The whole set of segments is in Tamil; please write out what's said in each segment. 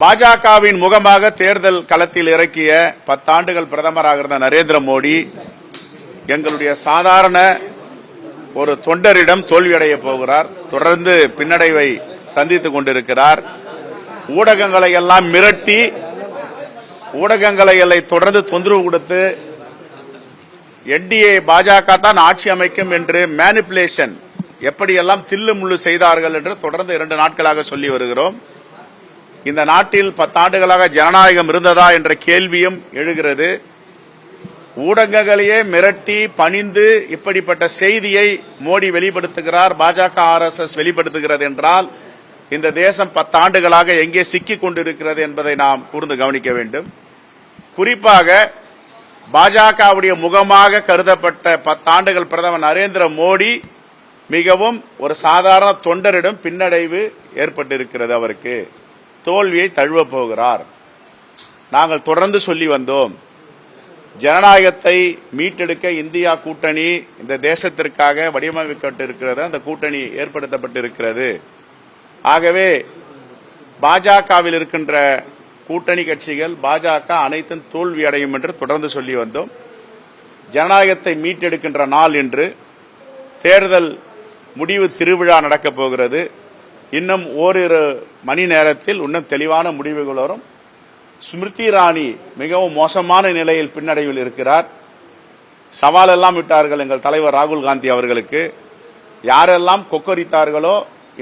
பாஜகவின் முகமாக தேர்தல் களத்தில் இறக்கிய 10 ஆண்டுகள் பிரதமராக இருந்த நரேந்திர மோடி எங்களுடைய சாதாரண ஒரு தொண்டரிடம் தோல்வியடைய போகிறார். தொடர்ந்து பின்னடைவை சந்தித்துக் கொண்டிருக்கிறார். ஊடகங்களை எல்லாம் மிரட்டி, ஊடகங்களை எல்லாம் தொடர்ந்து தொந்தரவு கொடுத்து என்டிஏ பாஜக தான் ஆட்சி அமைக்கும் என்று மேனிபுலேஷன் எப்படியெல்லாம் தில்லு முள்ளு செய்தார்கள் என்று தொடர்ந்து 2 நாட்களாக சொல்லி வருகிறோம். இந்த நாட்டில் 10 ஆண்டுகளாக ஜனநாயகம் இருந்ததா என்ற கேள்வியும் எழுகிறது. ஊடகங்களையே மிரட்டி பணிந்து இப்படிப்பட்ட செய்தியை மோடி வெளிப்படுத்துகிறார், பாஜக RSS வெளிப்படுத்துகிறது என்றால் இந்த தேசம் 10 ஆண்டுகளாக எங்கே சிக்கிக் கொண்டிருக்கிறது என்பதை நாம் கூர்ந்து கவனிக்க வேண்டும். குறிப்பாக பாஜகவுடைய முகமாக கருதப்பட்ட 10 ஆண்டுகள் பிரதமர் நரேந்திர மோடி மிகவும் ஒரு சாதாரண தொண்டரிடம் பின்னடைவு ஏற்பட்டிருக்கிறது. அவருக்கு தோல்வியை தழுவ போகிறார். நாங்கள் தொடர்ந்து சொல்லி வந்தோம், ஜனநாயகத்தை மீட்டெடுக்க இந்தியா கூட்டணி இந்த தேசத்திற்காக வடிவமைக்கப்பட்டிருக்கிறது, அந்த கூட்டணி ஏற்படுத்தப்பட்டிருக்கிறது. ஆகவே பாஜகவில் இருக்கின்ற கூட்டணி கட்சிகள் பாஜக அனைத்தும் தோல்வி அடையும் என்று தொடர்ந்து சொல்லி வந்தோம். ஜனநாயகத்தை மீட்டெடுக்கின்ற நாள் என்று தேர்தல் முடிவு திருவிழா நடக்கப் போகிறது. இன்னும் ஓரிரு மணி நேரத்தில் இன்னும் தெளிவான முடிவுகள் வரும். ஸ்மிருதி இரானி மிகவும் மோசமான நிலையில் பின்னடைவில் இருக்கிறார். சவால் எல்லாம் விட்டார்கள் எங்கள் தலைவர் ராகுல் காந்தி அவர்களுக்கு. யாரெல்லாம் கொக்கரித்தார்களோ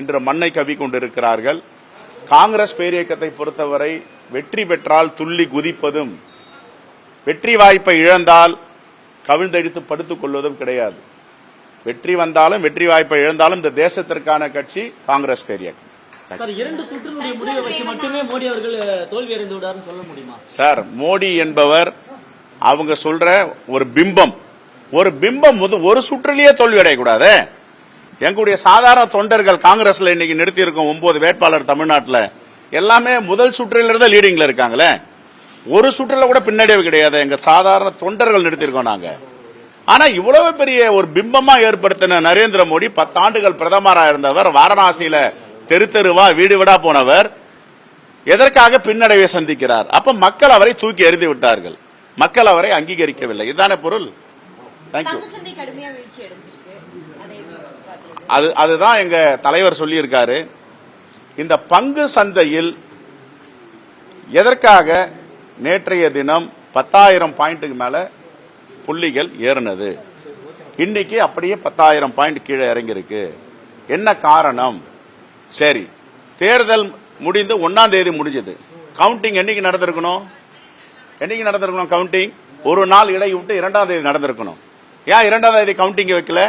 இன்று மண்ணை கவி கொண்டிருக்கிறார்கள். காங்கிரஸ் பேரியக்கத்தை பொறுத்தவரை வெற்றி பெற்றால் துள்ளி குதிப்பதும், வெற்றி வாய்ப்பை இழந்தால் கவிழ்ந்தடித்து படுத்துக் கொள்வதும் கிடையாது. வெற்றி வந்தாலும் வெற்றி வாய்ப்பை இழந்தாலும் இந்த தேசத்திற்கான கட்சி காங்கிரஸ் பேரியக்கம். சார், 2 சுற்றினுடைய முடிவை வச்சு மட்டுமே மோடி அவர்கள் தோல்வி அடைந்து விடாருன்னு சொல்ல முடியுமா? சார், மோடி என்பவர் அவங்க சொல்ற ஒரு பிம்பம் ஒரு சுற்றிலேயே தோல்வி அடையக்கூடாது. எங்களுடைய சாதாரண தொண்டர்கள் காங்கிரஸ்ல இன்னைக்கு நிறுத்தி இருக்கும் 9 வேட்பாளர் தமிழ்நாட்டில் எல்லாமே முதல் சுற்றிலிருந்து லீடிங்ல இருக்காங்களே, ஒரு சுற்றுல கூட பின்னடைவு கிடையாது. எங்க சாதாரண தொண்டர்கள் நிறுத்திருக்கோம் நாங்க. ஆனா இவ்வளவு பெரிய ஒரு பிம்பமா ஏற்படுத்தின நரேந்திர மோடி 10 ஆண்டுகள் பிரதமராக இருந்தவர், வாரணாசியில தெரு தெருவா வீடு வீடா போனவர், எதற்காக பின்னடைவை சந்திக்கிறார்? அப்ப மக்கள் அவரை தூக்கி எறிந்து விட்டார்கள், மக்கள் அவரை அங்கீகரிக்கவில்லை. இதுதானே பொருள். அதுதான் எங்க தலைவர் சொல்லி இருக்காரு. இந்த பங்கு சந்தையில் எதற்காக நேற்றைய தினம் 10,000 பாயிண்ட்டுக்கு மேல புள்ளிகள் ஏறினது, இன்னைக்கு அப்படியே 10,000 பாயிண்ட் கீழே இறங்கியிருக்கு. என்ன காரணம்? சரி, தேர்தல் முடிந்து 1ஆம் தேதி முடிஞ்சது. கவுண்டிங் என்னைக்கு நடந்திருக்கணும்? கவுண்டிங் ஒரு நாள் இடை விட்டு 2ஆம் தேதி நடந்திருக்கணும். ஏன் 2ஆம் தேதி கவுண்டிங் வைக்கல?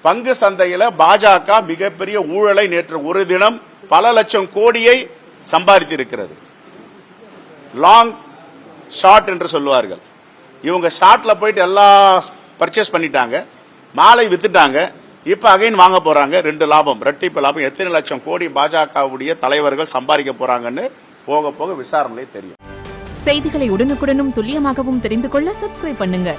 பங்கு சந்தையில பாஜக மிகப்பெரிய ஊழலை நேற்று ஒரு தினம் பல லட்சம் கோடியை சம்பாதித்திருக்கிறது. லாங் ஷார்ட் என்று சொல்லுவார்கள். இவங்க ஷார்ட்ல போயிட்டு எல்லாம் பர்ச்சேஸ் பண்ணிட்டாங்க, மாலை வித்துட்டாங்க, இப்ப அகைன் வாங்க போறாங்க. 2 லாபம், ரெட்டிப்பு லாபம். எத்தனை லட்சம் கோடி பாஜகவுடைய தலைவர்கள் சம்பாதிக்க போறாங்கன்னு போக போக விசாரணையிலே தெரியும். செய்திகளை உடனுக்குடனும் துல்லியமாகவும் தெரிந்து கொள்ள சப்ஸ்கிரைப் பண்ணுங்க.